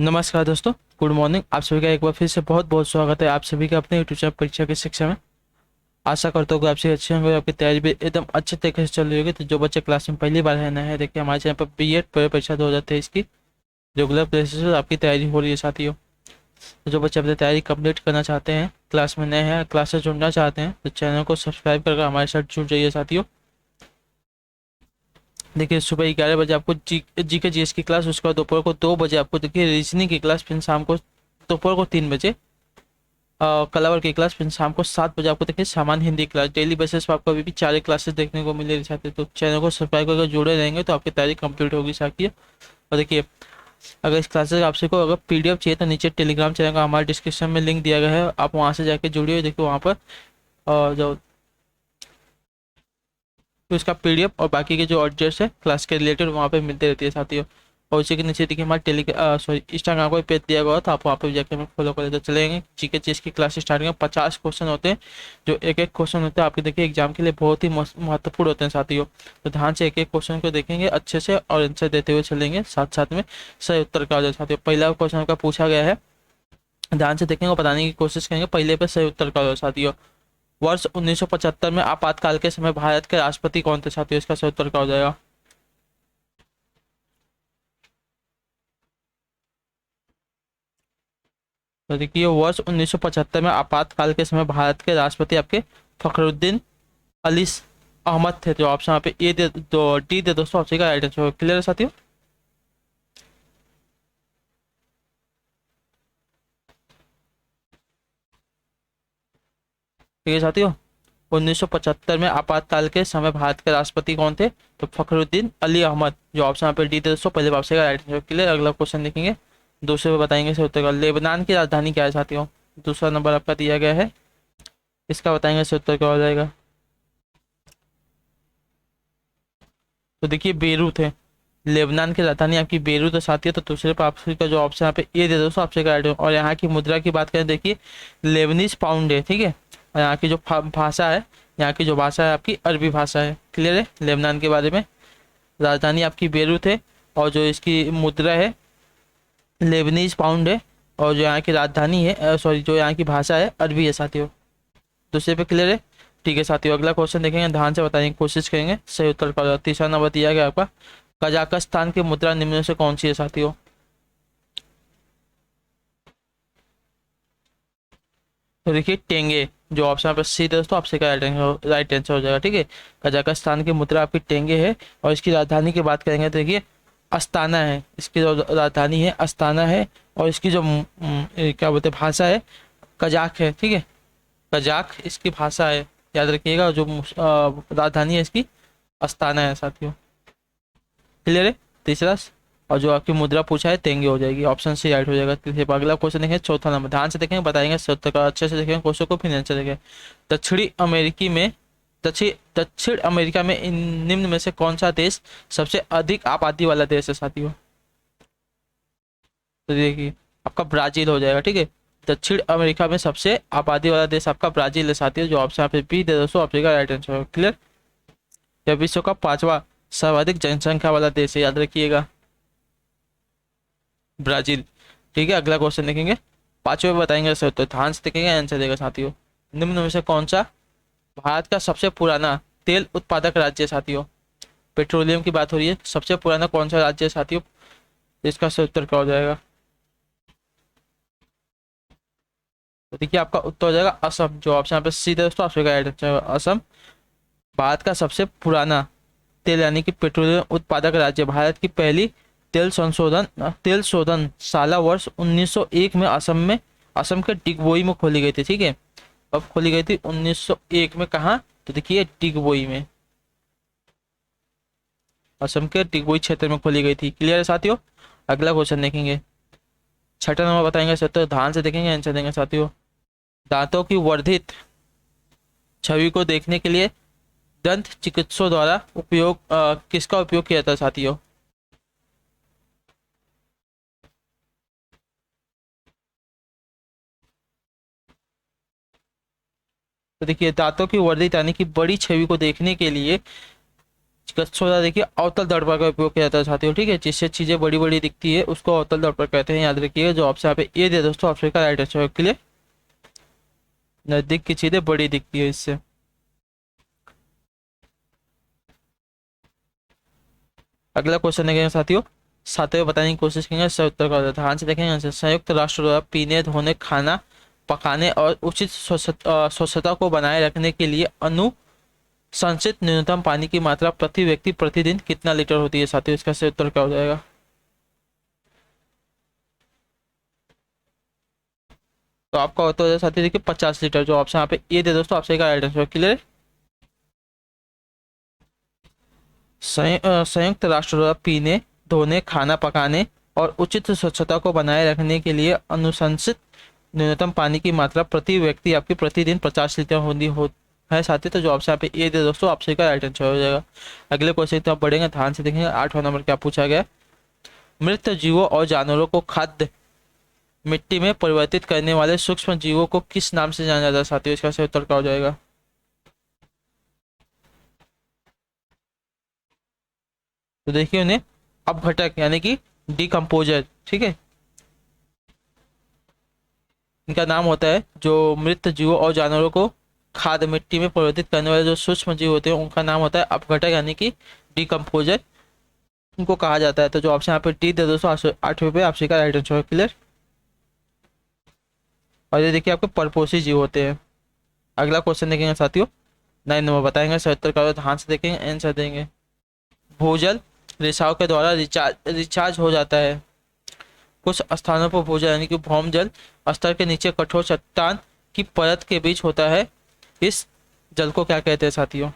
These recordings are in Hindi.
नमस्कार दोस्तों, गुड मॉर्निंग। आप सभी का एक बार फिर से बहुत बहुत स्वागत है आप सभी का अपने यूट्यूब चैनल परीक्षा की शिक्षा में। आशा करता हूँ कि आप सभी अच्छे होंगे, आपकी तैयारी भी एकदम अच्छे तरीके से चल रही होगी। तो जो बच्चे क्लास में पहली बार है नए हैं, देखिए हमारे चैनल पर बीएड परीक्षा 2023 की रेगुलर बेसिस पर आपकी तैयारी हो रही है साथियों। तो जो बच्चे अपनी तैयारी कंप्लीट करना चाहते हैं, क्लास में नए हैं, क्लास से जुड़ना चाहते हैं, तो चैनल को सब्सक्राइब करके हमारे साथ जुड़ जाइए साथियों। देखिए सुबह 11 बजे आपको जी के जीएस की क्लास, उसके बाद दोपहर को 2 बजे आपको देखिए रीजनिंग की क्लास, फिर शाम को दोपहर को 3 बजे कलावर की क्लास, फिर शाम को 7 बजे आपको देखिए सामान्य हिंदी क्लास। डेली बेसिस पर आपको अभी भी 4 क्लासेस देखने को मिले रहते हैं। तो चैनल को सब्सक्राइब करके जुड़े रहेंगे तो आपकी तैयारी कंप्लीट होगी साथी। और देखिए अगर इस क्लासेस आपसे को अगर पीडीएफ चाहिए तो नीचे टेलीग्राम चैनल का हमारे डिस्क्रिप्शन में लिंक दिया गया है, आप वहाँ से जाके जुड़िए। देखिए वहाँ पर जो तो इसका पीडीएफ और बाकी के जो एड्रेस है क्लास के रिलेटेड वहाँ पे मिलते रहती है साथियों। और उसी के नीचे देखिए हमारे इंस्टाग्राम को पेज दिया गया था, आप वहाँ पे जाकर हमें फॉलो कर लेते चलेंगे। जीके चीज की क्लास स्टार्टिंग में 50 क्वेश्चन होते हैं, जो एक एक क्वेश्चन होता है आपके देखिए एग्जाम के लिए बहुत ही महत्वपूर्ण होते हैं साथियों। तो ध्यान से एक एक क्वेश्चन को देखेंगे अच्छे से और आंसर देते हुए चलेंगे, साथ साथ में सही उत्तर का हो जाए साथियों। पहला क्वेश्चन आपका पूछा गया है, ध्यान से देखेंगे और बताने की कोशिश करेंगे, पहले पे सही उत्तर का हो जाए साथियों। वर्ष 1975 में आपातकाल के समय भारत के राष्ट्रपति कौन थे साथियों? इसका सही उत्तर क्या हो जाएगा? तो देखिए वर्ष 1975 में आपातकाल के समय भारत के राष्ट्रपति आपके फखरुद्दीन अली अहमद थे। जो ऑप्शन यहाँ पे ए दे दो, डी दे दोस्तों, ऑप्शन का राइट आंसर। क्लियर है साथियों? ठीक है साथियों, 1975 में आपातकाल के समय भारत के राष्ट्रपति कौन थे? तो फखरुद्दीन अली अहमद। जो ऑप्शन यहाँ पे डी दे दोस्तों, पहले ऑप्शन का राइट आंसर। क्लियर। अगला क्वेश्चन देखेंगे, दूसरे पे बताएंगे सही उत्तर का। लेबनान की राजधानी क्या है साथियों? दूसरा नंबर आपका दिया गया है, इसका बताएंगे सही उत्तर क्या हो जाएगा। तो देखिए बेरूत है, लेबनान की राजधानी आपकी बेरूत है साथियों। तो दूसरे पर आपका जो ऑप्शन यहाँ पे ए दे दोस्तों, आपसे राइट है। और यहाँ की मुद्रा की बात करें, देखिए लेबनीज पाउंड है, ठीक है। और यहाँ की जो भाषा है, यहाँ की जो भाषा है आपकी अरबी भाषा है। क्लियर है लेबनान के बारे में। राजधानी आपकी बेरूत है और जो इसकी मुद्रा है लेबनीज पाउंड है, और जो यहाँ की राजधानी है सॉरी जो यहाँ की भाषा है अरबी है साथियों। दूसरे पे क्लियर है? ठीक है साथियों, अगला क्वेश्चन देखेंगे, ध्यान से बताने की कोशिश करेंगे, सही उत्तर का तीसरा नंबर दिया गया आपका। कजाकिस्तान की मुद्रा निम्न में से कौन सी है साथियों? तो देखिए टेंगे। जो ऑप्शन पर सी दोस्तों, आपसे का राइट आंसर हो जाएगा, ठीक है। कजाकिस्तान की मुद्रा आपकी टेंगे है। और इसकी राजधानी की बात करेंगे तो देखिए अस्ताना है, इसकी जो राजधानी है अस्ताना है। और इसकी जो क्या बोलते हैं भाषा है कजाक है, ठीक है। कजाक इसकी भाषा है, याद रखिएगा। जो राजधानी है इसकी अस्ताना है साथियों। क्लियर है? तीसरा। और जो आपकी मुद्रा पूछा है तेंगे हो जाएगी, ऑप्शन सी राइट हो जाएगा। तीसरे पर अगला क्वेश्चन देखेंगे, चौथा नंबर, ध्यान से देखेंगे, बताएंगे सत्य का। अच्छे से देखेंगे क्वेश्चन को, फिर आंसर देखेंगे। दक्षिणी अमेरिकी में दक्षिण अमेरिका में निम्न में से कौन सा देश सबसे अधिक आबादी वाला देश है साथियों? तो देखिए आपका ब्राजील हो जाएगा, ठीक है। दक्षिण अमेरिका में सबसे आबादी वाला देश आपका ब्राजील है साथियों। जो ऑप्शन पे बी दे दोस्तों, ऑप्शन का राइट आंसर। क्लियर। यह विश्व का पांचवा सर्वाधिक जनसंख्या वाला देश है, याद रखिएगा, ब्राजील। ठीक है, अगला क्वेश्चन देखेंगे, पांचवे बताएंगे सर, तो ध्यान से देखेंगे आंसर देगा साथियों। निम्न में से कौन सा भारत का सबसे पुराना तेल उत्पादक राज्य है साथियों? पेट्रोलियम की बात हो रही है, सबसे पुराना कौन सा राज्य है साथियों? इसका सही उत्तर क्या हो जाएगा? तो देखिए आपका उत्तर हो जाएगा असम। जो ऑप्शन यहाँ पे सी दोस्तों, आपसे राइट आंसर असम। भारत का सबसे पुराना तेल यानी कि पेट्रोलियम उत्पादक राज्य, भारत की पहली तेल शोधनशाला वर्ष 1901 में असम के डिगबोई में खोली गई थी, ठीक है। अब खोली गई थी 1901 में, कहाँ? तो देखिए डिगबोई में, असम के डिगबोई क्षेत्र में खोली गई थी। क्लियर है साथियों? अगला क्वेश्चन देखेंगे, छठा नंबर बताएंगे सर, तो ध्यान से देखेंगे आंसर देंगे साथियों। दांतों की वर्धित छवि को देखने के लिए दंत चिकित्सकों द्वारा किसका उपयोग किया जाता है साथियों? तो देखिए दांतों की वर्धित यानी कि बड़ी छवि को देखने के लिए सोचा देखिए अवतल दर्पण का उपयोग किया जाता है साथियों, ठीक है, जिससे चीजें बड़ी बड़ी दिखती है उसको अवतल दर्पण कहते हैं, याद रखिएगा। जो ऑप्शन यहाँ पे ए दे दोस्तों, ऑप्शन का राइट आंसर है। क्लियर, नजदीक की चीजें बड़ी दिखती है इससे। अगला क्वेश्चन देखेंगे साथियों, साथियों बताने की कोशिश करेंगे, सही उत्तर का ध्यान से देखेंगे आंसर। संयुक्त राष्ट्र द्वारा पीने, धोने, खाना पकाने और उचित स्वच्छता को बनाए रखने के लिए अनुशंसित न्यूनतम पानी की मात्रा प्रति व्यक्ति प्रतिदिन कितना लीटर होती है साथियों? इसका सही उत्तर क्या हो जाएगा? तो आपका उत्तर हो जाएगा साथियों देखिए 50 लीटर। जो ऑप्शन यहाँ पे ए दे दोस्तों, आपसे का राइट आंसर। क्लियर, संयुक्त राष्ट्र द्वारा पीने, धोने, खाना पकाने और उचित स्वच्छता को बनाए रखने के लिए अनुशंसित न्यूनतम पानी की मात्रा प्रति व्यक्ति आपकी प्रतिदिन 50 लीटर होनी हो है साथी। तो जो ऑप्शन यहाँ पे ए दे दोस्तों, आपसे का राइट आंसर हो जाएगा। अगले क्वेश्चन तो आप बढ़ेंगे, ध्यान से देखेंगे। 8वां नंबर क्या पूछा गया? मृत जीवों और जानवरों को खाद्य मिट्टी में परिवर्तित करने वाले सूक्ष्म जीवों को किस नाम से जाना जाता है साथियों? इसका सही उत्तर क्या हो जाएगा? तो देखिए उन्हें अपघटक यानी कि डिकम्पोजर, ठीक है, इनका नाम होता है। जो मृत जीवों और जानवरों को खाद मिट्टी में परिवर्तित करने वाले जो सूक्ष्म जीव होते हैं उनका नाम होता है अपघटक यानी कि डिकम्पोजर, उनको कहा जाता है। तो जो ऑप्शन यहाँ पे डी दे दोस्तों, 8वें पे आपसे का राइट आंसर है। क्लियर, और ये देखिए आपके परपोषी जीव होते हैं। अगला क्वेश्चन देखेंगे साथियों, 9 नंबर बताएंगे, 77 का ध्यान से देखेंगे, आंसर देंगे। भूजल रिसाव के द्वारा रिचार्ज हो जाता है। कुछ स्थानों पर भूजल यानी कि भौम जल स्तर के नीचे कठोर चट्टान की परत के बीच होता है। इस जल को क्या कहते हैं साथियों?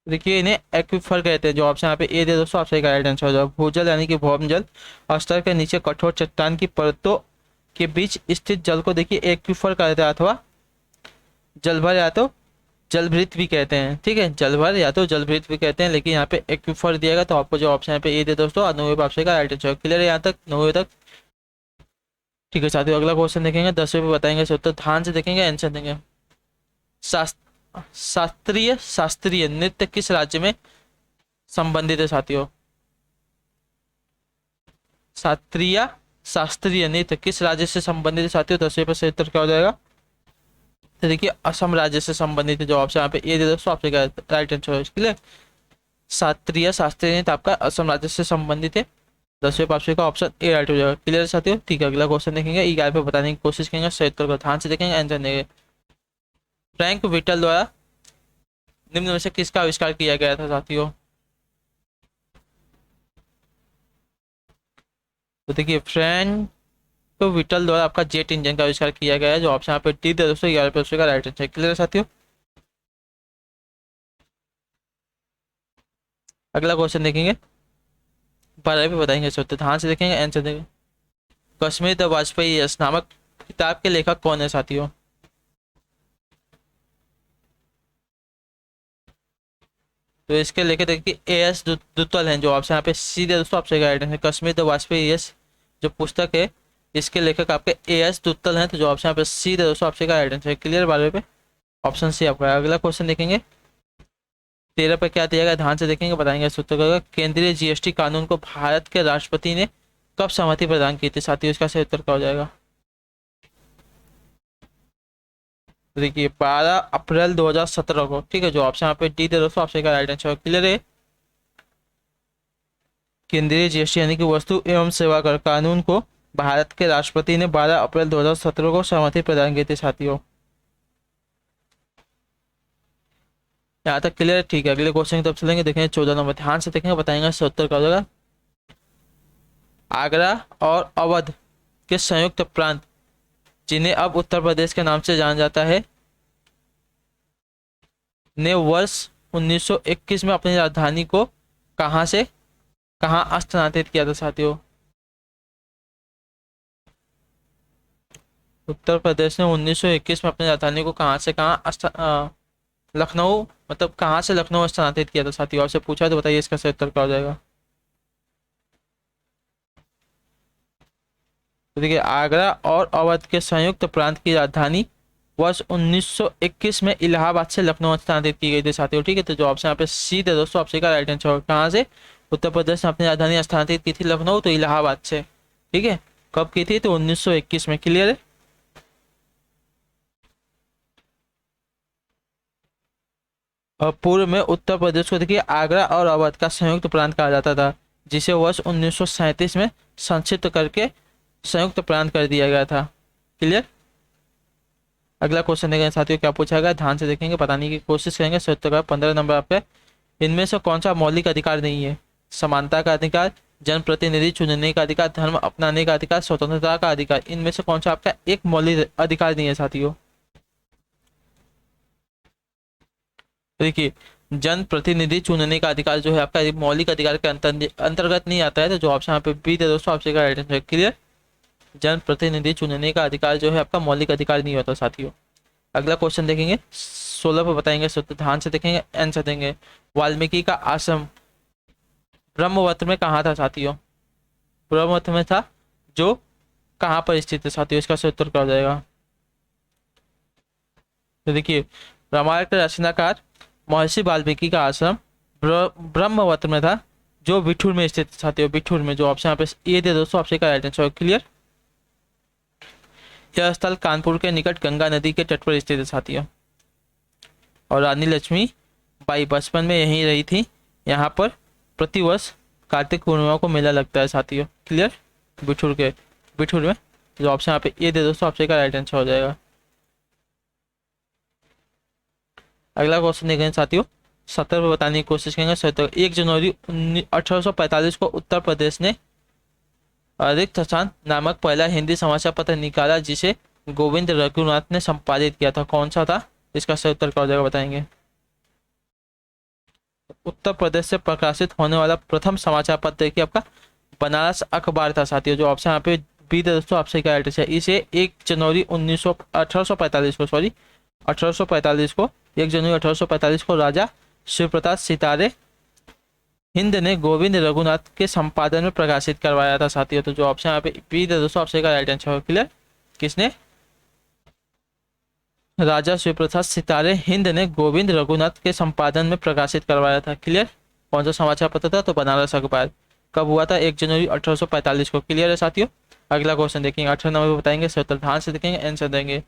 देखिए इन्हें एक्विफर कहते हैं। जो ऑप्शन यहाँ पे ए दे दोस्तों, आपसे राइट आंसर हो जाएगा। भूजल यानी कि भौम जल स्तर के नीचे कठोर चट्टान की परतों के बीच स्थित जल को देखिए एक्विफर कहते हैं, अथवा जलभर या तो जलभृत भी कहते हैं, ठीक है, जलभर या तो जलभृत भी कहते हैं। लेकिन यहाँ पे एक्विफर दिएगा तो आपको जो ऑप्शन यहाँ पे ए दे दोस्तों, 9वें ऑप्शन का राइट आंसर। क्लियर है यहाँ तक, 9वें तक? ठीक है साथियों, अगला क्वेश्चन देखेंगे, 10वें पे बताएंगे उत्तर, ध्यान से देखेंगे, आंसर देंगे। शास्त्रीय शास्त्रीय नृत्य किस राज्य में संबंधित है साथियों? शास्त्रीय शास्त्रीय नृत्य किस राज्य से संबंधित है साथियों? 10वें पे सही उत्तर क्या हो जाएगा? तो देखिए असम राज्य से संबंधित है। जो ऑप्शन यहाँ पे ए दे दोस्तों, आपसे का राइट आंसर है। क्लियर, शास्त्रीय शास्त्रीय नृत्य आपका असम राज्य से संबंधित है। 10वें पांचवें का ऑप्शन ए राइट हो जाएगा। क्लियर साथियों, ठीक है, अगला क्वेश्चन देखेंगे, 11 पे बताने की कोशिश करेंगे, सही उत्तर को ध्यान से देखेंगे, आंसर देंगे। फ्रैंक विटल द्वारा निम्न में से किसका आविष्कार किया गया था साथियों? तो देखिए फ्रैंक विटल द्वारा आपका जेट इंजन का आविष्कार किया गया है। जो ऑप्शन यहाँ पे डी दे दोस्तों, 11 पे उसका राइट आंसर। क्लियर है साथियों, अगला क्वेश्चन देखेंगे, 12 पे बताएंगे सही उत्तर, ध्यान से देखेंगे, आंसर देंगे। कश्मीर द वाजपेयी यस नामक किताब के लेखक कौन है साथियों? तो इसके लेके देखिए ए एस दुत्तल हैं। जो ऑप्शन यहाँ पे सी दे दोस्तों, आपसे right answer. Kashmir the Vajpayee yes जो पुस्तक है इसके लेखक आपके ए एस दुत्तल हैं। तो जो ऑप्शन यहाँ पे सी दे दोस्तों, आपसे राइट आंसर। क्लियर, 12 पे ऑप्शन सी आपका। अगला क्वेश्चन देखेंगे, 13 पे क्या दिया गया, ध्यान से देखेंगे, बताएंगे सूत्र का। केंद्रीय जीएसटी कानून को भारत के राष्ट्रपति ने कब सहमति प्रदान की थी साथियों? इसका सही उत्तर क्या हो जाएगा? तो देखिए 12 अप्रैल 2017 को, ठीक है। जो ऑप्शन यहाँ पे डी दे दोस्तों, आपसे राइट आंसर। क्लियर है, केंद्रीय जीएसटी यानी कि वस्तु एवं सेवा कर कानून को भारत के राष्ट्रपति ने 12 अप्रैल 2017 को सहमति प्रदान की थी साथियों। यहाँ तक क्लियर है, ठीक है। अगले क्वेश्चन की तरफ चलेंगे, देखेंगे 14 नंबर, ध्यान से देखेंगे, बताएंगे सही उत्तर क्या हो जाएगा। आगरा और अवध के संयुक्त प्रांत जिन्हें अब उत्तर प्रदेश के नाम से जाना जाता है ने वर्ष 1921 में अपनी राजधानी को कहां से कहां स्थानांतरित किया था साथियों? उत्तर प्रदेश ने 1921 में अपनी राजधानी को कहां से कहां लखनऊ, मतलब कहां से लखनऊ स्थानांतरित किया था साथियों? आपसे पूछा तो बताइए इसका सही उत्तर क्या हो जाएगा। तो देखिए आगरा और अवध के संयुक्त प्रांत की राजधानी वर्ष 1921 में इलाहाबाद से लखनऊ स्थानांतरित की गई थी साथियों। ठीक है, तो जो ऑप्शन यहाँ पे सी दे दोस्तों, ऑप्शन का राइट आंसर कहाँ से, उत्तर प्रदेश ने अपनी राजधानी स्थानांतरित की थी लखनऊ, तो इलाहाबाद से। ठीक है, कब की थी, तो 1921 में। क्लियर है। और पूर्व में उत्तर प्रदेश को देखिए आगरा और अवध का संयुक्त प्रांत कहा जाता था, जिसे वर्ष 1937 में संक्षिप्त करके संयुक्त प्रांत कर दिया गया था। क्लियर। अगला क्वेश्चन देखेंगे साथियों, क्या पूछा गया, ध्यान से देखेंगे, बताने की कोशिश करेंगे। 15 नंबर आपके। इनमें से कौन सा मौलिक अधिकार नहीं है, समानता का अधिकार, जनप्रतिनिधि चुनने का अधिकार, धर्म अपनाने का अधिकार, स्वतंत्रता का अधिकार। इनमें से कौन सा आपका एक मौलिक अधिकार नहीं है साथियों। देखिए जनप्रतिनिधि चुनने का अधिकार जो है आपका मौलिक अधिकार के अंतर्गत नहीं आता है, तो जो ऑप्शन यहाँ पे बी दे दोस्तों, ऑप्शन का राइट आंसर। क्लियर। जनप्रतिनिधि चुनने का अधिकार जो है आपका मौलिक अधिकार नहीं होता साथियों। अगला क्वेश्चन देखेंगे 16 पे बताएंगे, ध्यान से देखेंगे, आंसर देंगे। वाल्मीकि का आश्रम ब्रह्मवत में कहाँ था साथियों, ब्रह्मवत में था, जो कहाँ पर स्थित है साथियों, इसका सही उत्तर क्या हो जाएगा। तो देखिए रामायण के रचनाकार महर्षि वाल्मीकि का आश्रम ब्रह्मवत में था, जो बिठूर में स्थित साथियों, बिठूर में। जो ऑप्शन यहाँ पे ये दे दोस्तों, ऑप्शन का राइट आंसर। क्लियर। यह स्थल कानपुर के निकट गंगा नदी के तट पर स्थित है साथियों। और रानी लक्ष्मी बाई बचपन में यहीं रही थी। यहाँ पर प्रतिवर्ष कार्तिक पूर्णिमा को मेला लगता है साथियों। क्लियर। बिठूर में। जो ऑप्शन यहाँ पे ये दे दोस्तों, ऑप्शन का राइट आंसर हो जाएगा। अगला क्वेश्चन देखेंगे साथियों, 70 पे बताने की कोशिश करेंगे। 1 जनवरी 1845 को उत्तर प्रदेश ने रिक्तस्थान नामक पहला हिंदी समाचार पत्र निकाला, जिसे गोविंद रघुनाथ ने संपादित किया था। कौन सा था, इसका सही उत्तर क्या हो जाएगा बताएंगे। उत्तर प्रदेश से प्रकाशित होने वाला प्रथम समाचार पत्र देखिए आपका बनारस अखबार था साथियों। जो ऑप्शन यहाँ पे बी दे दोस्तों, ऑप्शन का राइट है। इसे 1 जनवरी 1845 को 1 जनवरी 1845 को राजा शिवप्रताप सितारे हिंद ने गोविंद रघुनाथ के संपादन में प्रकाशित करवाया था साथियों। तो जो ऑप्शन यहाँ पे बी दे दोस्तों, ऑप्शन का राइट आंसर है। क्लियर। किसने, राजा शिवप्रताप सितारे हिंद ने गोविंद रघुनाथ के संपादन में प्रकाशित करवाया था। क्लियर। कौन सा समाचार पत्र था, तो बनारस अखबार। कब हुआ था, 1 जनवरी 1845 को। क्लियर है साथियों। अगला क्वेश्चन देखेंगे, 18 नंबर बताएंगे, 70 ध्यान से देखेंगे, आंसर देंगे।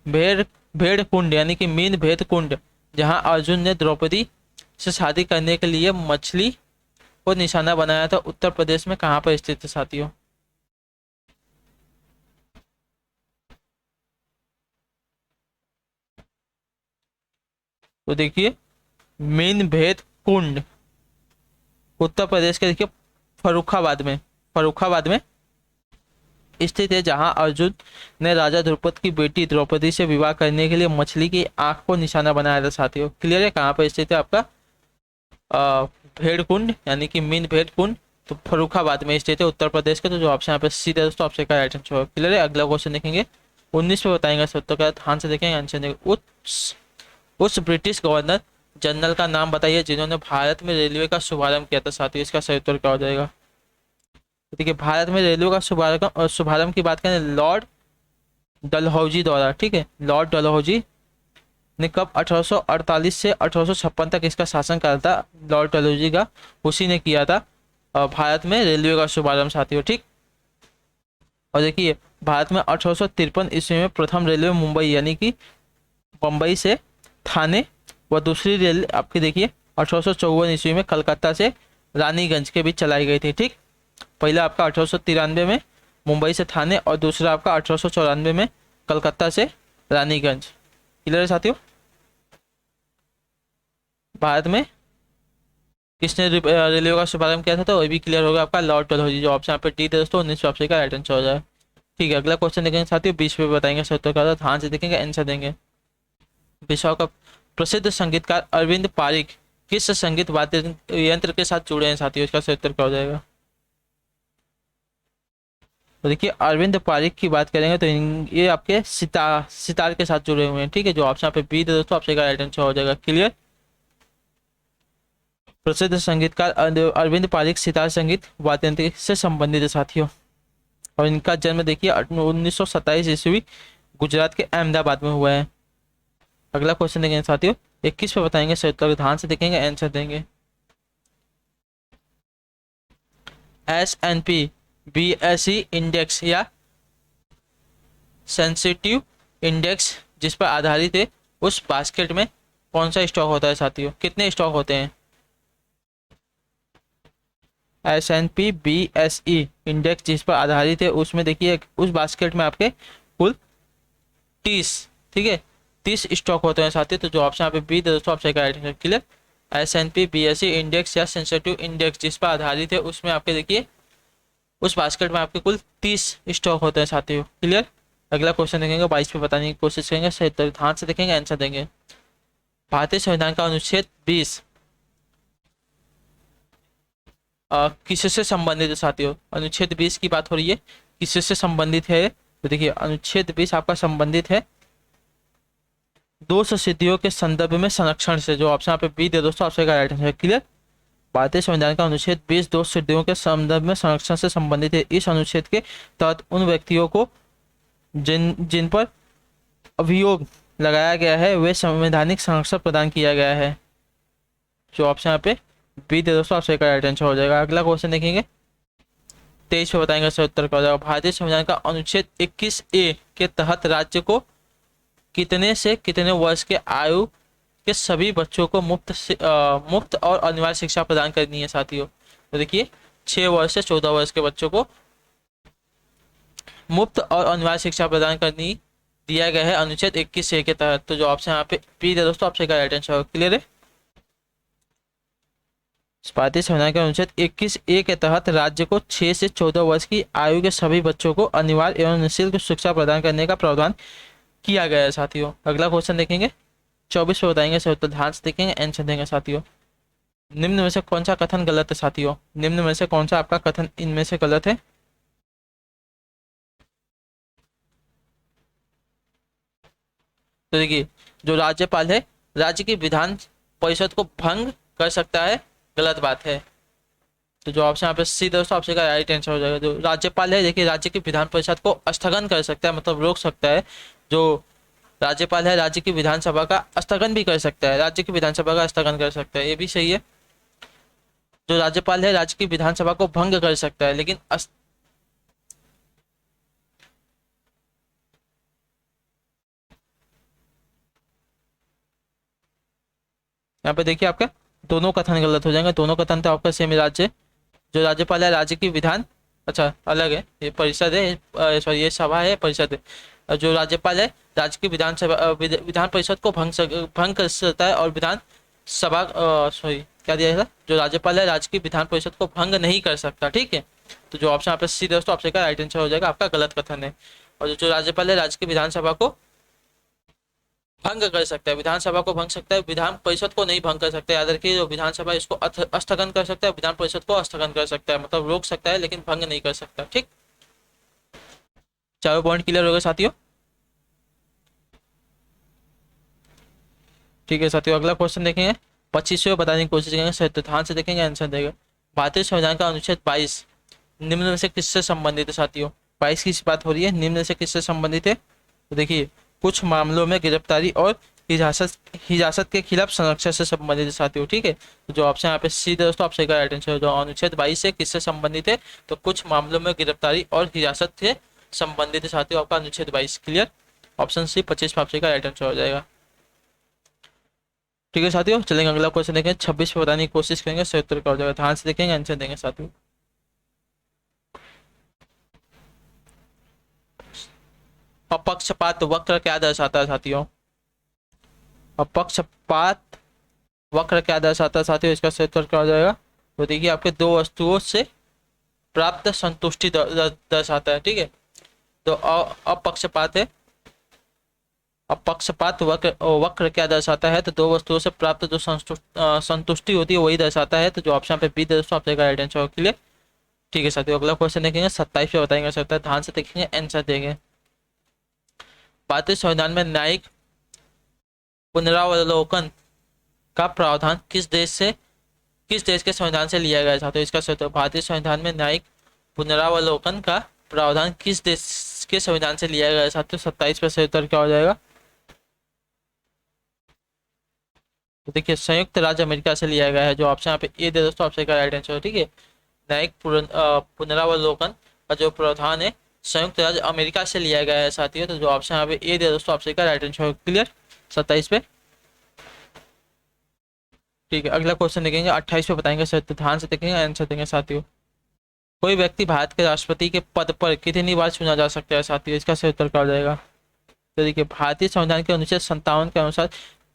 भेड़ कुंड यानी कि मीन भेद कुंड, जहां अर्जुन ने द्रौपदी से शादी करने के लिए मछली को निशाना बनाया था, उत्तर प्रदेश में कहां पर स्थित है साथियों। तो देखिए मीन भेद कुंड उत्तर प्रदेश के देखिए फरुखाबाद में स्थित है, जहां अर्जुन ने राजा द्रुपद की बेटी द्रौपदी से विवाह करने के लिए मछली की आंख को निशाना बनाया था साथियों। क्लियर है। कहाँ पर स्थित है आपका भेड़ कुंड यानी कि मीन भेड़ कुंड, तो फरुखाबाद में स्थित है उत्तर प्रदेश के। तो जो ऑप्शन यहाँ पे सीधे दोस्तों, ऑप्शन का राइट आंसर। क्लियर है। अगला क्वेश्चन देखेंगे 19 पे बताएंगे सत्तर का, ध्यान से देखेंगे, आंसर देंगे। उस ब्रिटिश गवर्नर जनरल का नाम बताइए जिन्होंने भारत में रेलवे का शुभारंभ किया था साथियों, इसका सही उत्तर क्या हो जाएगा। देखिए भारत में रेलवे का शुभारंभ की बात करें, लॉर्ड डलहौजी द्वारा। ठीक है, लॉर्ड डलहौजी ने कब 1848 से 1856 तक इसका शासन करा था, लॉर्ड डलहौजी का, उसी ने किया था भारत में रेलवे का शुभारंभ साथियों। ठीक। और देखिए भारत में 1853 ईस्वी में प्रथम रेलवे मुंबई यानी कि बम्बई से थाने, व दूसरी रेल आपकी देखिए 1854 ईस्वी में कलकत्ता से रानीगंज के बीच चलाई गई थी। ठीक। पहला आपका 1893 में मुंबई से थाने, और दूसरा आपका 1894 में कलकत्ता से रानीगंज। क्लियर है साथियों। भारत में किसने रेलवे का शुभारंभ किया था, तो वही भी क्लियर होगा आपका लॉर्ड डलहौजी। जो ऑप्शन यहाँ पे डी दे दोस्तों, 19 ऑप्शन का राइट आंसर हो जाए। ठीक है। अगला क्वेश्चन देखेंगे साथियों, 20 पे बताएंगे सत्तर का, ध्यान से देखेंगे, आंसर देंगे। विश्व का प्रसिद्ध संगीतकार अरविंद पारिक किस संगीत वाद्य यंत्र के साथ जुड़े हैं साथियों, इसका सही उत्तर क्या हो जाएगा। तो देखिए अरविंद पारिक की बात करेंगे तो ये आपके सितार के साथ जुड़े हुए हैं। ठीक है। जो ऑप्शन पे बी दोस्तों, ऑप्शन का राइट आंसर हो जाएगा। क्लियर। प्रसिद्ध संगीतकार अरविंद पारिक सितार संगीत वाद्य यंत्र से संबंधित है साथियों। और इनका जन्म देखिए 1927 ईस्वी गुजरात के अहमदाबाद में हुआ है। अगला क्वेश्चन देखेंगे साथियों, 21 पे बताएंगे सही उत्तर, ध्यान से देखेंगे, आंसर देंगे। S&P BSE इंडेक्स या सेंसिटिव इंडेक्स जिस पर आधारित है, उस बास्केट में कौन सा स्टॉक होता है साथियों? कितने स्टॉक होते हैं? S&P BSE इंडेक्स जिस पर आधारित है, उसमें देखिए उस बास्केट में आपके कुल 30, ठीक है, 30 स्टॉक होते हैं साथियों। तो जो ऑप्शन यहाँ पे बी दे दोस्तों, ऑप्शन का right answer clear. S&P BSE index या सेंसिटिव इंडेक्स जिस पर आधारित है, उसमें आपके देखिए उस बास्केट में आपके कुल 30 स्टॉक होते हैं साथियों, क्लियर। अगला क्वेश्चन देखेंगे, 22 पे बताने की कोशिश करेंगे, सही उत्तर ध्यान से देखेंगे, आंसर देंगे। भारतीय संविधान का अनुच्छेद 20 किससे संबंधित है साथियों? अनुच्छेद 20 की बात हो रही है, किससे संबंधित है? तो देखिए अनुच्छेद 20 आपका संबंधित है दो सिद्धियों के संदर्भ में संरक्षण से। जो ऑप्शन यहाँ पे बी दे दोस्तों, ऑप्शन का राइट आंसर क्लियर। भारतीय संविधान का अनुच्छेद 20 दो सिद्धियों के संदर्भ में संरक्षण से संबंधित है। इस अनुच्छेद के तहत उन व्यक्तियों को जिन पर अभियोग लगाया गया है, वे संवैधानिक संरक्षण प्रदान किया गया है। जो ऑप्शन यहाँ पे बी दे दोस्तों, ऑप्शन का राइट आंसर हो जाएगा। अगला क्वेश्चन देखेंगे, 23 पे बताएंगे सही उत्तर क्या हो जाएगा। भारतीय संविधान का अनुच्छेद 21A के तहत राज्य को कितने से कितने वर्ष के आयु के सभी बच्चों को मुफ्त और अनिवार्य शिक्षा प्रदान करनी है साथियों? तो देखिए 6 वर्ष से 14 वर्ष के बच्चों को मुफ्त और अनिवार्य शिक्षा प्रदान करनी दिया गया है अनुच्छेद 21A के तहत। तो जो ऑप्शन यहाँ पे बी है दोस्तों, ऑप्शन का राइट आंसर क्लियर है। भारतीय संविधान के अनुच्छेद 21A के तहत राज्य को 6 से 14 वर्ष की आयु के सभी बच्चों को अनिवार्य एवं निःशुल्क शिक्षा प्रदान करने का प्रावधान किया गया है साथियों। अगला क्वेश्चन देखेंगे, 24 पे बताएंगे सही उत्तर, ध्यान से देखेंगे, आंसर देंगे साथियों। निम्न में से कौन सा कथन गलत है साथियों? निम्न में से कौन सा आपका कथन इनमें से गलत है? तो देखिए जो राज्यपाल है राज्य की विधान परिषद को भंग कर सकता है, गलत बात है। तो जो ऑप्शन यहाँ पे सी दोस्तों, ऑप्शन का राइट आंसर हो जाएगा। जो राज्यपाल है देखिए राज्य की विधान परिषद को स्थगन कर सकता है, मतलब रोक सकता है। जो राज्यपाल है राज्य की विधानसभा का स्थगन भी कर सकता है, राज्य की विधानसभा का स्थगन कर सकता है, ये भी सही है। जो राज्यपाल है राज्य की विधानसभा को भंग कर सकता है, लेकिन यहाँ पे देखिए आपका दोनों कथन गलत हो जाएंगे। दोनों कथन तो आपका सेम राज्य, जो राज्यपाल है राज्य की विधान, अच्छा अलग है, ये परिषद है, सॉरी ये सभा है, परिषद है। जो राज्यपाल है राज्य की विधानसभा विधान परिषद को भंग कर सकता है, और विधान सभा सॉरी क्या दिया था, जो राज्यपाल है राज्य की विधान परिषद को भंग नहीं कर सकता, ठीक है। तो जो ऑप्शन आपका सी दोस्तों, ऑप्शन का राइट आंसर हो जाएगा, आपका गलत कथन है। और जो राज्यपाल है राज्य की विधानसभा को भंग कर सकता है, विधानसभा को भंग सकता है, विधान परिषद को नहीं भंग कर सकता है। याद रखिए जो विधानसभा इसको स्थगन कर सकता है, विधान परिषद को स्थगन कर सकता है, मतलब रोक सकता है लेकिन भंग नहीं कर सकता, ठीक। चारों पॉइंट क्लियर हो गए साथियों? ठीक है साथियों, अगला क्वेश्चन देखेंगे, 25वें बताने की कोशिश करेंगे, सही ध्यान से देखेंगे, आंसर देगा। भारतीय संविधान का अनुच्छेद 22 निम्न में से किससे संबंधित है साथियों? 22 की बात हो रही है, निम्न से किससे संबंधित है? तो देखिए कुछ मामलों में गिरफ्तारी और हिरासत के खिलाफ संरक्षण से संबंधित है साथियों, ठीक है। तो जो ऑप्शन यहाँ पे सी दोस्तों, ऑप्शन का राइट आंसर, जो अनुच्छेद 22 से किससे संबंधित है? तो कुछ मामलों में गिरफ्तारी और हिरासत से संबंधित है साथियों, आपका अनुच्छेद 22 क्लियर। ऑप्शन सी 25 ऑप्शन का राइट आंसर हो जाएगा। ठीक है साथियों, चलेंगे अगला क्वेश्चन देखेंगे, 26 पे बताने की कोशिश करेंगे, सही उत्तर क्या हो जाएगा, ध्यान से देखेंगे, आंसर देंगे साथियों। अपक्षपात वक्र क्या दर्शाता है साथियों? अपक्षपात वक्र क्या दर्शाता है साथियों? इसका सही उत्तर क्या हो जाएगा? तो देखिए आपके दो वस्तुओं से प्राप्त संतुष्टि दर्शाता है, ठीक है। तो अपक्षपात है, अपक्षपात वक्र क्या दर्शाता है? तो दो वस्तुओं से प्राप्त जो संतुष्टि होती है वही दर्शाता है। तो जो ऑप्शन पे बी दोस्तों, आपका राइट आंसर क्लियर। ठीक है साथियों, अगला क्वेश्चन देखेंगे, 27 पे बताएंगे सर, ध्यान से देखेंगे, आंसर देंगे। भारतीय संविधान में न्यायिक पुनरावलोकन का प्रावधान किस देश के संविधान से लिया गया था? तो इसका सही उत्तर, भारतीय संविधान में न्यायिक पुनरावलोकन का प्रावधान किस देश के संविधान से लिया गया है साथियों? 27 पे सही उत्तर क्या हो जाएगा? तो देखिए संयुक्त राज्य अमेरिका से लिया गया है, जो ऑप्शन यहाँ पे ए दे दोस्तों, ऑप्शन का राइट आंसर है। ठीक है, न्यायिक पुनरावलोकन का जो प्रावधान है संयुक्त राज्य अमेरिका से लिया गया है साथियों, तो जो ऑप्शन यहाँ पे ए दे दोस्तों, ऑप्शन का राइट आंसर है। क्लियर 27 पे। ठीक है, अगला क्वेश्चन देखेंगे 28 पे, बताएंगे सर, ध्यान से देखेंगे, आंसर देंगे साथियों। कोई व्यक्ति भारत के राष्ट्रपति के पद पर कितनी बार चुना जा सकता है साथियों? इसका सही उत्तर क्या हो जाएगा? तो देखिए भारतीय संविधान के अनुच्छेद 57 के अनुसार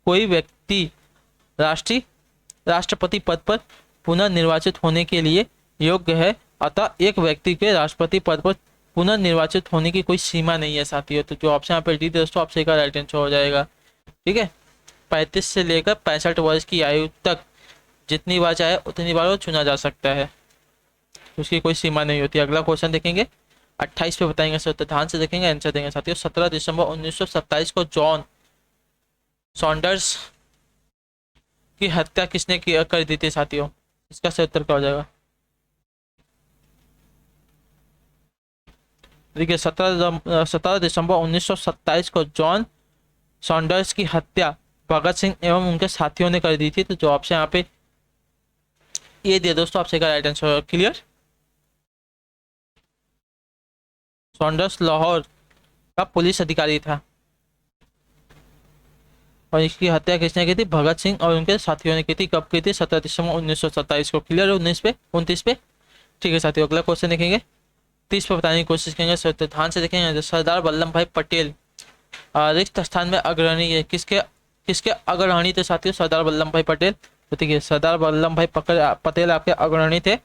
कोई व्यक्ति राष्ट्रीय राष्ट्रपति पद पर पुनः निर्वाचित होने के लिए योग्य है, अतः एक व्यक्ति के राष्ट्रपति पद पर पुनः निर्वाचित होने की कोई सीमा नहीं है साथियों। तो जो ऑप्शन यहाँ पे डी दोस्तों, ऑप्शन का राइट आंसर हो जाएगा। ठीक है, 35 से लेकर 65 वर्ष की आयु तक जितनी बार चाहे उतनी बार वो चुना जा सकता है, उसकी कोई सीमा नहीं होती। अगला क्वेश्चन देखेंगे 28 पे, बताएंगे सर, तो ध्यान से देखेंगे, आंसर देंगे साथियों। 17 दिसंबर 1927 को जॉन सॉन्डर्स की हत्या किसने कर दी थी साथियों? इसका सही उत्तर क्या हो जाएगा? देखिए 17 दिसंबर 1927 को जॉन सॉन्डर्स की हत्या भगत सिंह एवं उनके साथियों ने कर दी थी। तो जो ऑप्शन यहाँ पे ये दे दोस्तों, ऑप्शन का right answer. Clear, Saunders Lahore का पुलिस अधिकारी था और इसकी हत्या किसने की थी? भगत सिंह और उनके साथियों ने की थी। कब की थी? 17 दिसंबर 1927 को। क्लियर है 29 पे। ठीक है साथियों, अगला क्वेश्चन देखेंगे 30 पे, बताने की कोशिश करेंगे सर, तो ध्यान से देखेंगे। सरदार वल्लभ भाई पटेल रिक्त स्थान में अग्रणी है, किसके किसके अग्रणी थे साथियों? सरदार वल्लभ भाई पटेल। तो देखिए सरदार वल्लभ भाई पटेल आपके अग्रणी थे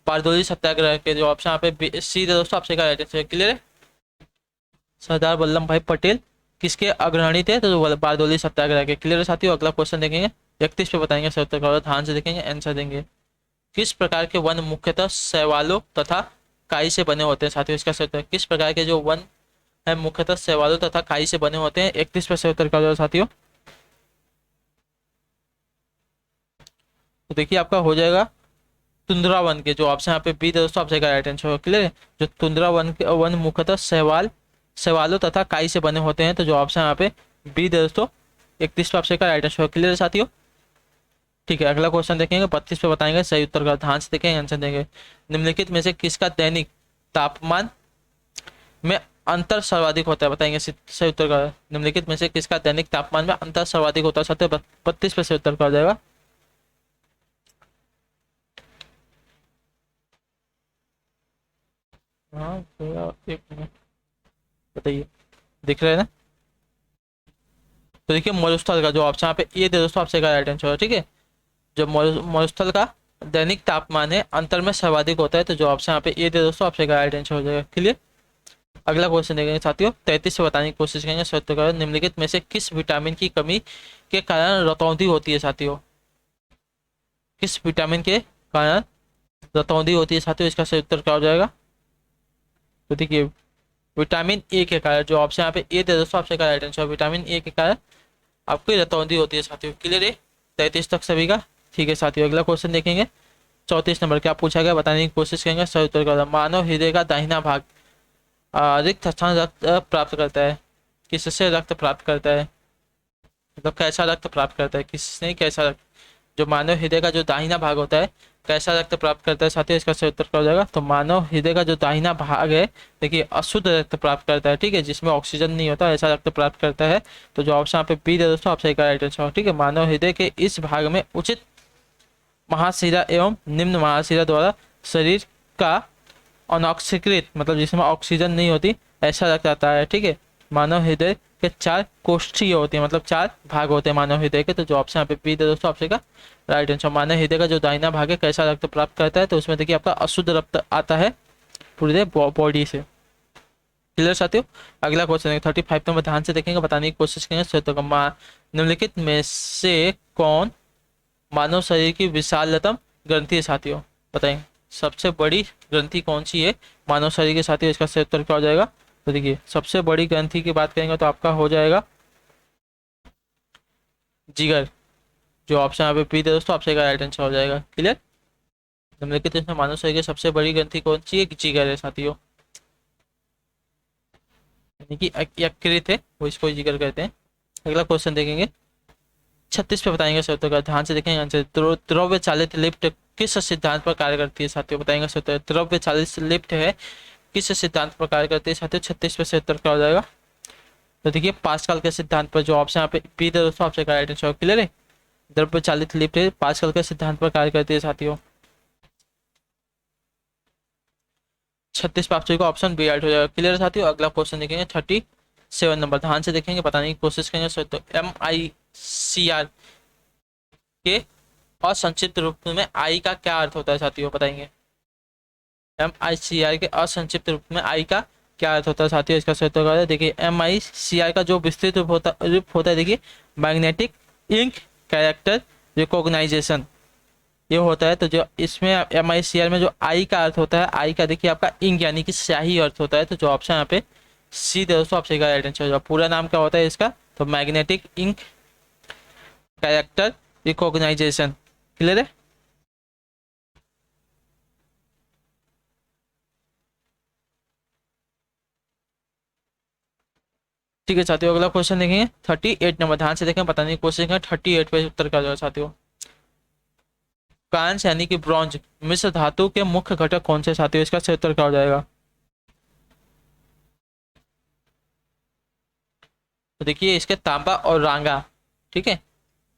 बारदोली सत्याग्रह के। जो ऑप्शन यहाँ पे सी है दोस्तों, आपसे राइट आंसर। क्लियर है, सरदार वल्लभ भाई पटेल किसके अग्रणी थे? तो बारदोली सत्याग्रह के। क्लियर है साथियों, अगला क्वेश्चन देखेंगे 31 पे, बताएंगे सर उत्तर, ध्यान से देखेंगे, आंसर देंगे। किस प्रकार के वन मुख्यतः शैवालों तथा काई से बने होते हैं साथियों? इसका सही उत्तर, किस प्रकार के जो वन है मुख्यतः शैवालों तथा काई से बने होते हैं? 31 पे सही उत्तर क्या साथियों? तो देखिए आपका हो जाएगा तुंद्रा वन के। जो ऑप्शन यहाँ पे बी दोस्तों, आपसे का राइट आंसर। क्लियर है, जो तुंद्रा वन मुख्यतः शैवालों तथा काई से बने होते हैं। तो जो ऑप्शन यहाँ पे बी दोस्तों, 31 पे आपसे का राइट आंसर। क्लियर है साथियों। ठीक है, अगला क्वेश्चन देखेंगे 32 पे, बताएंगे सही उत्तर का, ध्यान से देखेंगे, आंसर देंगे। निम्नलिखित में से किसका दैनिक तापमान में अंतर सर्वाधिक होता है? बताएंगे सही उत्तर का। निम्नलिखित में से किसका दैनिक तापमान में अंतर सर्वाधिक होता है साथियों? 32 पे सही उत्तर का हो जाएगा। हाँ एक मिनट, बताइए, दिख रहा है ना? तो देखिए मरुस्थल का जो ऑप्शन यहाँ पे ये दे दोस्तों, आपसे का राइट आंसर है। ठीक है, जो मरुस्थल का दैनिक तापमान है अंतर में सर्वाधिक होता है। तो जो ऑप्शन यहाँ पे ये दे दोस्तों, आपसे का राइट आंसर हो जाएगा। क्लियर, अगला क्वेश्चन देखेंगे साथियों 33 से, बताने की कोशिश करेंगे सत्य का। निम्नलिखित में से किस विटामिन की कमी के कारण रतौंधी होती है साथियों? किस विटामिन के कारण रतौंधी होती है साथियों? इसका सही उत्तर क्या हो जाएगा? तो देखिए विटामिन ए के कारण, जो ऑप्शन यहाँ पे ए दे दोस्तों, आपसे का राइट आंसर। विटामिन ए के कारण आपकी रतौंधी होती है साथियों। क्लियर है 33 तक सभी का। ठीक है साथियों, अगला क्वेश्चन देखेंगे 34 नंबर, क्या पूछा गया, बताने की कोशिश करेंगे सही उत्तर का। मानव हृदय का दाहिना भाग रिक्त स्थान रक्त प्राप्त करता है, किससे रक्त प्राप्त करता है? मतलब कैसा रक्त प्राप्त करता है, किसने कैसा रक्त? जो मानव हृदय का जो दाहिना भाग होता है कैसा रक्त प्राप्त करता है साथियों? इसका सही उत्तर क्या हो जाएगा? तो मानव हृदय का जो दाहिना भाग है देखिए अशुद्ध रक्त प्राप्त करता है। ठीक है, जिसमें ऑक्सीजन नहीं होता ऐसा रक्त प्राप्त करता है। तो जो ऑप्शन यहाँ पे बी है दोस्तों, आपसे राइट आंसर। ठीक है, मानव हृदय के इस भाग में उचित महाशिरा एवं निम्न महाशिरा द्वारा शरीर का अनऑक्सीकृत, मतलब जिसमें ऑक्सीजन नहीं होती, ऐसा रक्त आता है। ठीक है, मानव हृदय के 4 कोष्ठीय होती है, मतलब 4 भाग होते हैं मानव हृदय के। तो जो ऑप्शन यहाँ पे बी है दोस्तों, आपसे का राइट आंसर। मानव हृदय का जो दाहिना भाग है कैसा रक्त प्राप्त करता है? तो उसमें देखिए आपका अशुद्ध रक्त आता है पूरे बॉडी से। क्लियर साथियों, अगला क्वेश्चन है 35 में, ध्यान से देखेंगे, बताने की कोशिश करेंगे। निम्नलिखित में से कौन मानव शरीर की विशालतम ग्रंथि है साथियों? बताएंगे सबसे बड़ी ग्रंथि कौन सी है मानव शरीर के साथियों? इसका सही उत्तर क्या हो जाएगा? तो देखिए सबसे बड़ी ग्रंथि की बात करेंगे तो आपका हो जाएगा जिगर। जो ऑप्शन यहाँ पे पी है दोस्तों, आपसे का राइट आंसर हो जाएगा। क्लियर, निम्नलिखित इसमें मानव शरीर की सबसे बड़ी ग्रंथि कौन सी है? जिगर है साथियों। यानी कि यकृत है, वो इसको जिक्र करते हैं। अगला क्वेश्चन देखेंगे 36 पे, बताएंगे सही उत्तर का, ध्यान से देखेंगे आंसर। द्रव्य चालित लिफ्ट किस सिद्धांत पर कार्य करती है साथियों, बताएंगे सही उत्तर। द्रव्य चालित लिफ्ट है किस सिद्धांत पर कार्य करती है साथियों, 36 पे सही उत्तर क्या हो जाएगा। तो देखिए पास्कल के सिद्धांत पर, जो ऑप्शन यहाँ पे बी दे दोस्तों, आपसे राइट आंसर क्लियर है। द्रव्य चालित लिफ्ट पास्कल के सिद्धांत पर कार्य करती है साथियों। 36 पे आप सभी को ऑप्शन बी राइट हो जाएगा, क्लियर है साथियों। अगला क्वेश्चन देखेंगे 37 नंबर, ध्यान से देखेंगे, बताने की कोशिश करेंगे। तो MICR के असंक्षिप्त रूप में आई का क्या अर्थ होता है साथियों, बताएंगे। MICR के असंक्षिप्त रूप में आई का क्या अर्थ होता है साथियों, इसका सही उत्तर देखिए। MICR का जो विस्तृत रूप होता है देखिए, मैग्नेटिक इंक कैरेक्टर रिकॉग्नाइजेशन, ये होता है। तो जो इसमें MICR में जो आई का अर्थ होता है, आई का देखिए आपका इंक यानी कि स्याही अर्थ होता है। तो जो ऑप्शन यहाँ पे सी दोस्तों, आपसे राइट आंसर हो जाएगा। पूरा नाम क्या होता है इसका, तो magnetic ink character recognition, clear है। ठीक है साथियों, अगला क्वेश्चन देखेंगे 38 नंबर, ध्यान से देखें, बताने की कोशिश करें। 38 पे उत्तर क्या जाएगा साथियों। कांस्य यानी कि ब्रॉन्ज मिश्र धातु के मुख्य घटक कौन से साथियों, इसका सही उत्तर क्या हो जाएगा। तो देखिए इसके तांबा और रांगा, ठीक है।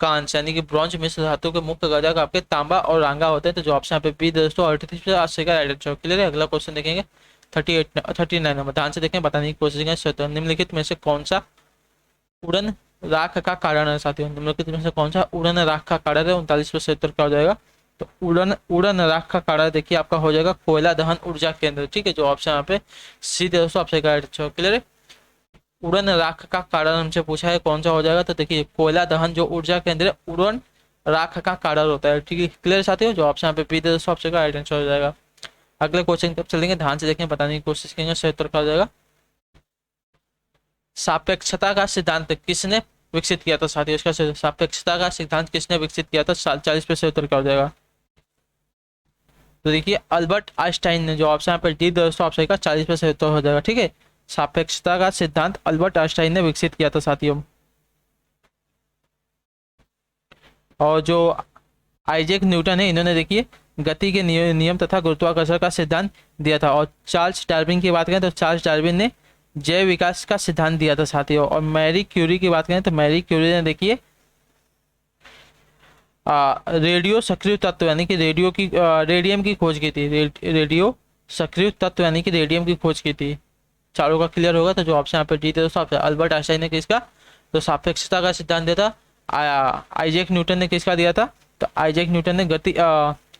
कांस्य यानी कि ब्रॉन्ज मिश्र धातु के मुख्य घटक आपके तांबा और रांगा होते हैं। तो जो ऑप्शन यहाँ पे बी दोस्तों 38 का राइट आंसर, क्लियर है। अगला क्वेश्चन देखेंगे 39 नंबर, ध्यान से देखें, बताने की कोशिश करें। निम्नलिखित में से कौन सा उड़न राख का कारण है साथियों, निम्नलिखित में से कौन सा उड़न राख का कारण है, 39 पे उत्तर क्या हो जाएगा। तो उड़न राख का कारण देखिए आपका हो जाएगा कोयला दहन ऊर्जा केंद्र, ठीक है। जो ऑप्शन यहाँ पे सी दोस्तों, आपसे राइट आंसर, क्लियर है। उड़न राख का कारण हमसे पूछा है कौन सा हो जाएगा, तो देखिए कोयला दहन जो ऊर्जा केंद्र है, उड़न राख का कारण होता है, ठीक है, क्लियर साथियों। जो ऑप्शन यहाँ पे बी दोस्तों, आपसे राइट आंसर हो जाएगा। अगले क्वेश्चन कब चलेंगे, ध्यान से देखें, बताने की कोशिश करेंगे, सही उत्तर क्या हो जाएगा। सापेक्षता का सिद्धांत किसने विकसित किया था साथियों, इसका सापेक्षता का सिद्धांत किसने विकसित किया था, 40 पे सही उत्तर क्या हो जाएगा। तो देखिए अल्बर्ट आइंस्टाइन ने, जो ऑप्शन यहाँ पे डी दोस्तों, ऑप्शन का 40 पे सही उत्तर हो जाएगा, ठीक है। सापेक्षता का सिद्धांत अल्बर्ट आइंस्टाइन ने विकसित किया था साथियों। और जो आइजैक न्यूटन है, इन्होंने देखिए गति के नियम तथा गुरुत्वाकर्षण का सिद्धांत दिया था। और चार्ल्स डार्विन की बात करें तो चार्ल्स डार्विन ने जैव विकास का सिद्धांत दिया था साथियों। और मैरी क्यूरी की बात करें तो मैरी क्यूरी ने देखिए रेडियो सक्रिय तत्व यानी कि रेडियम की खोज की थी। रेडियो सक्रिय तत्व यानी कि रेडियम की खोज की थी। चारों का क्लियर होगा। तो जो ऑप्शन यहाँ पे डी थे दोस्तों, अल्बर्ट आइंस्टाइन ने किसका, तो सापेक्षता का सिद्धांत दिया था। आइजैक न्यूटन ने किसका दिया था, तो आइजैक न्यूटन ने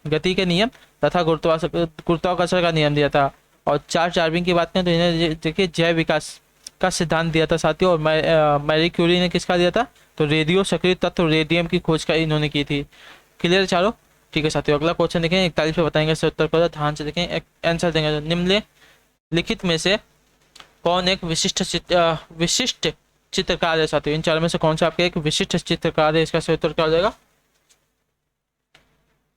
गति के नियम तथा गुरुत्वाकर्षण का नियम दिया था। और चार्ल्स डार्विन की बात करें तो इन्हें देखिए जैव विकास का सिद्धांत दिया था साथियों। और मैरी क्यूरी ने किसका दिया था, तो रेडियो सक्रिय तत्व रेडियम की खोज का इन्होंने की थी। क्लियर चारों, ठीक है साथियों। अगला क्वेश्चन देखें 41 पे, बताएंगे इससे उत्तर को, ध्यान से देखें, आंसर देंगे। निम्नलिखित में से कौन एक विशिष्ट चित्रकार है साथियों, इन चारों में से कौन सा आपके एक विशिष्ट चित्रकार है, इसका सही उत्तर क्या हो जाएगा।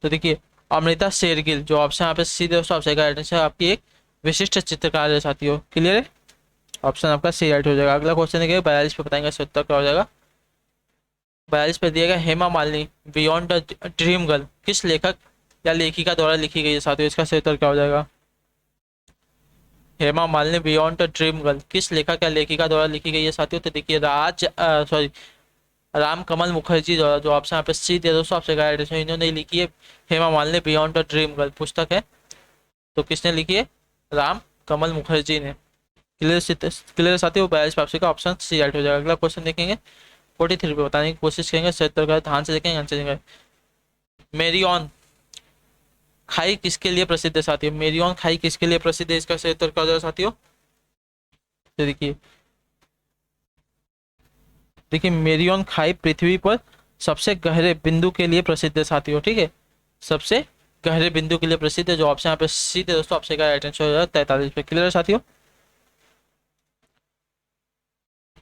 तो देखिए अमृता शेरगिल, जो ऑप्शन यहाँ पे सी दोस्तों, ऑप्शन का राइट आंसर, आपकी एक विशिष्ट चित्रकार है साथियों, क्लियर है। ऑप्शन आपका सी राइट हो जाएगा। अगला क्वेश्चन देखिए 42 पे, बताएंगे इसका उत्तर क्या हो जाएगा। 42 पे दिया गया Hema Malini beyond the dream girl किस लेखक या लेखिका द्वारा लिखी गई है साथियों, इसका सही उत्तर क्या हो जाएगा। Hema Malini beyond the dream girl किस लेखक या लेखिका द्वारा लिखी गई है साथियों। तो देखिए राम कमल मुखर्जी द्वारा, जो ऑप्शन यहाँ पे सी दे दोस्तों, आपसे राइट आंसर, इन्होंने लिखी है Hema Malini beyond the dream girl पुस्तक है। तो किसने लिखी है, राम कमल मुखर्जी ने, क्लियर साथियों। 42 पे आपसे का ऑप्शन सी राइट हो जाएगा। अगला क्वेश्चन देखेंगे 43 पे, बताने की कोशिश करेंगे, सही उत्तर का ध्यान से देखेंगे, आंसर देंगे। मेरियन खाई किसके लिए प्रसिद्ध है साथियों, मेरियन खाई किसके लिए प्रसिद्ध है, इसका सही उत्तर क्या हो जाएगा साथियों। तो देखिए मेरियन खाई पृथ्वी पर सबसे गहरे बिंदु के लिए प्रसिद्ध है साथियों, ठीक है, सबसे गहरे बिंदु के लिए प्रसिद्ध है। जो ऑप्शन यहाँ पे सी थे दोस्तों, आपसे का राइट आंसर हो जाएगा 43 पे, क्लियर है साथियों।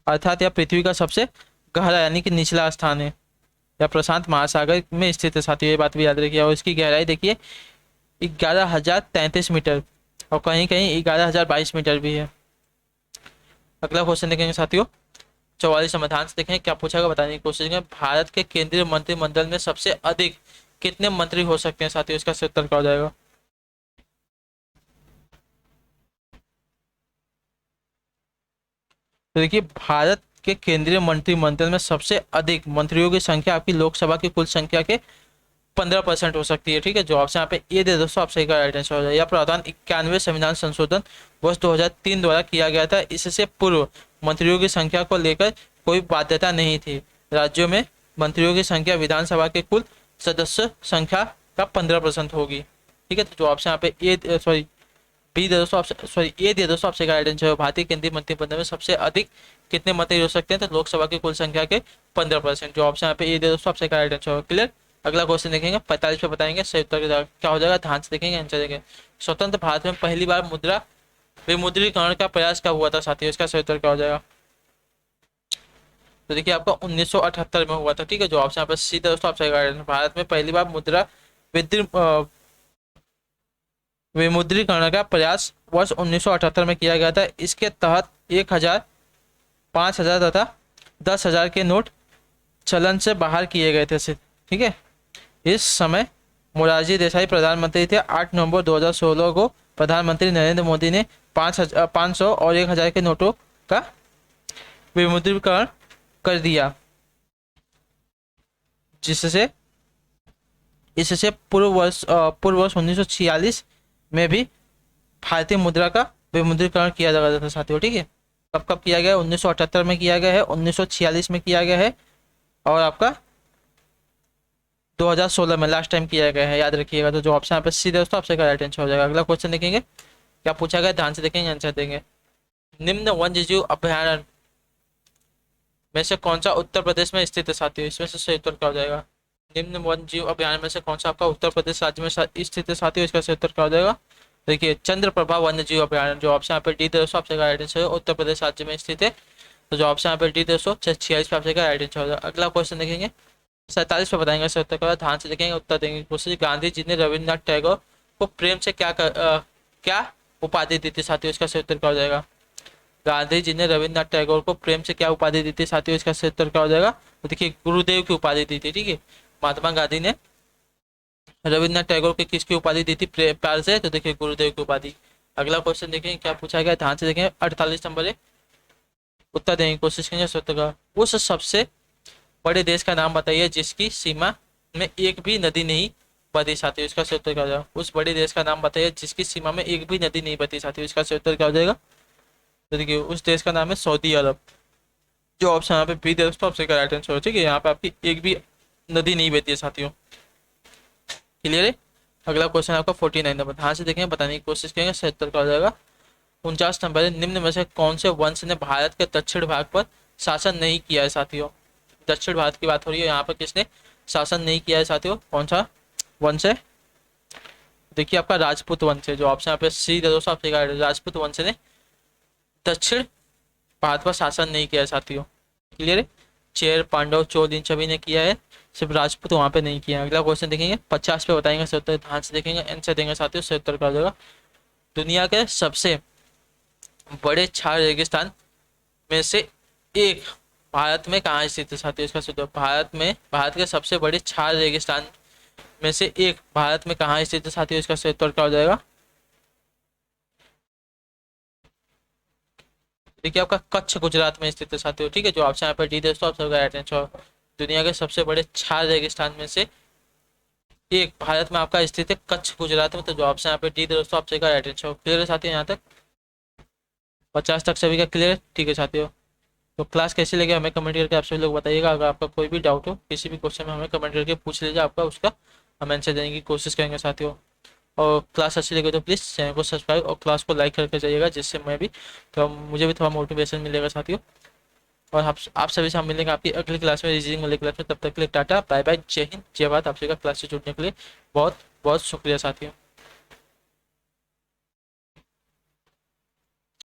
अर्थात यह पृथ्वी का सबसे गहरा यानी कि निचला स्थान है, या प्रशांत महासागर में स्थित है साथियों, ये बात भी याद रखिए। और इसकी गहराई देखिए 11,033 मीटर और कहीं कहीं 11,022 मीटर भी है। अगला क्वेश्चन देखेंगे साथियों 44 नंबर, ध्यान से देखें क्या पूछा गया बताने की कोशिश करें। भारत के केंद्रीय मंत्रिमंडल में सबसे अधिक कितने मंत्री हो सकते हैं साथियों, इसका सही उत्तर क्या हो जाएगा। तो देखिए भारत के केंद्रीय मंत्रिमंडल में सबसे अधिक मंत्रियों की संख्या आपकी लोकसभा की कुल संख्या के 15% हो सकती है। ठीक है, जो ऑप्शन यहाँ पे ए दे दोस्तों, आप सही का राइट आंसर हो जाए। यह प्रावधान 91वें संविधान संशोधन वर्ष 2003 द्वारा किया गया था। इससे पूर्व मंत्रियों की संख्या को लेकर कोई बाध्यता नहीं थी। राज्यों में मंत्रियों की संख्या विधानसभा के कुल सदस्य संख्या का 15% होगी। ठीक है, तो जो ऑप्शन यहाँ पे ए सॉरी बी दे दोस्तों, ऑप्शन सॉरी ए दे दोस्तों, आपसे राइट आंसर है। भारतीय केंद्रीय मंत्रिमंडल में सबसे अधिक कितने मंत्री हो सकते हैं, तो लोकसभा की कुल संख्या के 15%। जो ऑप्शन यहाँ पे ए दे दोस्तों, आपसे राइट आंसर है। क्लियर। अगला क्वेश्चन देखेंगे 45 पे, बताएंगे सही उत्तर क्या हो जाएगा, ध्यान से देखेंगे आंसर देखेंगे। स्वतंत्र भारत में पहली बार मुद्रा विमुद्रीकरण का प्रयास कब हुआ था साथियों, इसका सही उत्तर क्या हो जाएगा। तो देखिए आपका 1978 में हुआ था। ठीक है, जो ऑप्शन यहाँ पे सी दोस्तों, आपसे भारत में पहली बार मुद्रा विमुद्रीकरण का प्रयास वर्ष 1978 में किया गया था। इसके तहत 1000, 5000 तथा 10,000 के नोट चलन से बाहर किए गए थे। ठीक है, इस समय मोरारजी देसाई प्रधानमंत्री थे। 8 नवंबर 2016 को प्रधानमंत्री नरेंद्र मोदी ने 500 और 1000 के नोटों का विमुद्रीकरण कर दिया, जिससे इससे पूर्व वर्ष 1946 में भी भारतीय मुद्रा का विमुद्रीकरण किया जा था साथियों। ठीक है, कब कब किया गया है, 1978 में किया गया है, 1946 में किया गया है और आपका 2016 में लास्ट टाइम किया गया है, याद रखिएगा। तो जो ऑप्शन यहाँ पे सी दोस्तों, आपसे राइट आंसर हो जाएगा। अगला क्वेश्चन देखेंगे क्या पूछा गया, ध्यान से देखेंगे आंसर देंगे। निम्न वन्यजीव अभयारण्य में से कौन सा उत्तर प्रदेश में स्थित है साथियों, इसमें से सही उत्तर क्या हो जाएगा। निम्न वन्यजीव अभयारण्य में से कौन सा आपका उत्तर प्रदेश राज्य में स्थित है साथियों, इसका सही उत्तर क्या हो जाएगा। देखिए चंद्रप्रभा वन्यजीव अभयारण्य, जो ऑप्शन यहाँ पे डी दोस्तों, आपसे राइट आंसर है, उत्तर प्रदेश राज्य में स्थित है। तो जो ऑप्शन यहाँ पे डी दोस्तों 46 पे आपसे राइट आंसर हो जाएगा। अगला क्वेश्चन देखेंगे 47 पे, बताएंगे सही उत्तर का, ध्यान से देखेंगे उत्तर देंगे कोशिश। गांधी जी ने रविन्द्रनाथ टैगोर को प्रेम से क्या उपाधि दी थी साथियों, इसका सही उत्तर क्या हो जाएगा। गांधी जी ने रविन्द्रनाथ टैगोर को प्रेम से क्या उपाधि दी थी साथियों, इसका सही उत्तर क्या हो जाएगा। तो देखिए गुरुदेव की उपाधि दी थी। ठीक है, महात्मा गांधी ने रविन्द्रनाथ टैगोर को किसकी उपाधि दी थी प्यार से, तो देखिए गुरुदेव की उपाधि। अगला क्वेश्चन देखेंगे क्या पूछा गया, ध्यान से देखेंगे 48 नंबर है, उत्तर देने की कोशिश करेंगे सत्य का। उस सबसे बड़े देश का नाम बताइए जिसकी सीमा में एक भी नदी नहीं बहती साथियों, इसका सही उत्तर क्या हो जाएगा। उस बड़े देश का नाम बताइए जिसकी सीमा में एक भी नदी नहीं बहती साथियों, इसका सही उत्तर क्या हो जाएगा। तो देखिए उस देश का नाम है सऊदी अरब। जो ऑप्शन यहाँ पे बी दे दोस्तों, आपसे राइट आंसर हो। ठीक है, यहाँ पे आपकी एक भी नदी नहीं बहती है साथियों। क्लियर है। अगला क्वेश्चन आपका 49 नंबर, ध्यान से देखेंगे बताने की कोशिश करेंगे, सही उत्तर क्या हो जाएगा। 49 नंबर है, निम्न में से कौन से वंश ने भारत के दक्षिण भाग पर शासन नहीं किया है साथियों। दक्षिण भारत की बात हो रही है, यहाँ पर किसने शासन नहीं किया है साथियों, कौन सा वंश है। देखिए आपका राजपूत वंश है। जो ऑप्शन यहाँ पे सी दे दोस्तों, आपसे राजपूत वंश ने दक्षिण भारत पर शासन नहीं किया है साथियों। क्लियर है। चेर, पांडव, चोल इन सभी ने किया है, सिर्फ राजपूत वहां पे नहीं किया है। अगला क्वेश्चन देखेंगे 50 पे, बताएंगे सही उत्तर, ध्यान से देखेंगे आंसर देंगे साथियों, सही उत्तर कर देगा। दुनिया के सबसे बड़े छार रेगिस्तान में से एक भारत में कहाँ स्थित है साथियों, इसका सही उत्तर। भारत के सबसे बड़े छार रेगिस्तान में से एक भारत में कहाँ स्थित है साथियों, इसका सही उत्तर क्या हो जाएगा। देखिए आपका कच्छ गुजरात में स्थित है साथियों। ठीक है, जो ऑप्शन यहाँ पर डी दोस्तों, आप सबका राइट आंसर। दुनिया के सबसे बड़े छार रेगिस्तान में से एक भारत में आपका स्थित है कच्छ गुजरात में। तो जो ऑप्शन यहाँ पे डी दोस्तों, आप सबका राइट आंसर। क्लियर है साथियों, यहाँ तक 50 तक सभी का क्लियर। ठीक है साथियों, तो क्लास कैसी लगी हमें कमेंट करके आप सभी लोग बताइएगा। अगर आपका कोई भी डाउट हो किसी भी क्वेश्चन में, हमें कमेंट करके पूछ लीजिए, आपका उसका हम आंसर देने की कोशिश करेंगे साथियों। और क्लास अच्छी लगी तो प्लीज़ चैनल को सब्सक्राइब और क्लास को लाइक करके जाइएगा, जिससे मैं भी तो मुझे भी थोड़ा मोटिवेशन मिलेगा साथियों। और आप सभी से हम मिलेंगे आपकी अगली क्लास में, रीजनिंग वाली क्लास में। तब तक के लिए टाटा बाय बाय, जय हिंद, जय भारत। आप सभी का क्लास से जुड़ने के लिए बहुत बहुत शुक्रिया साथियों।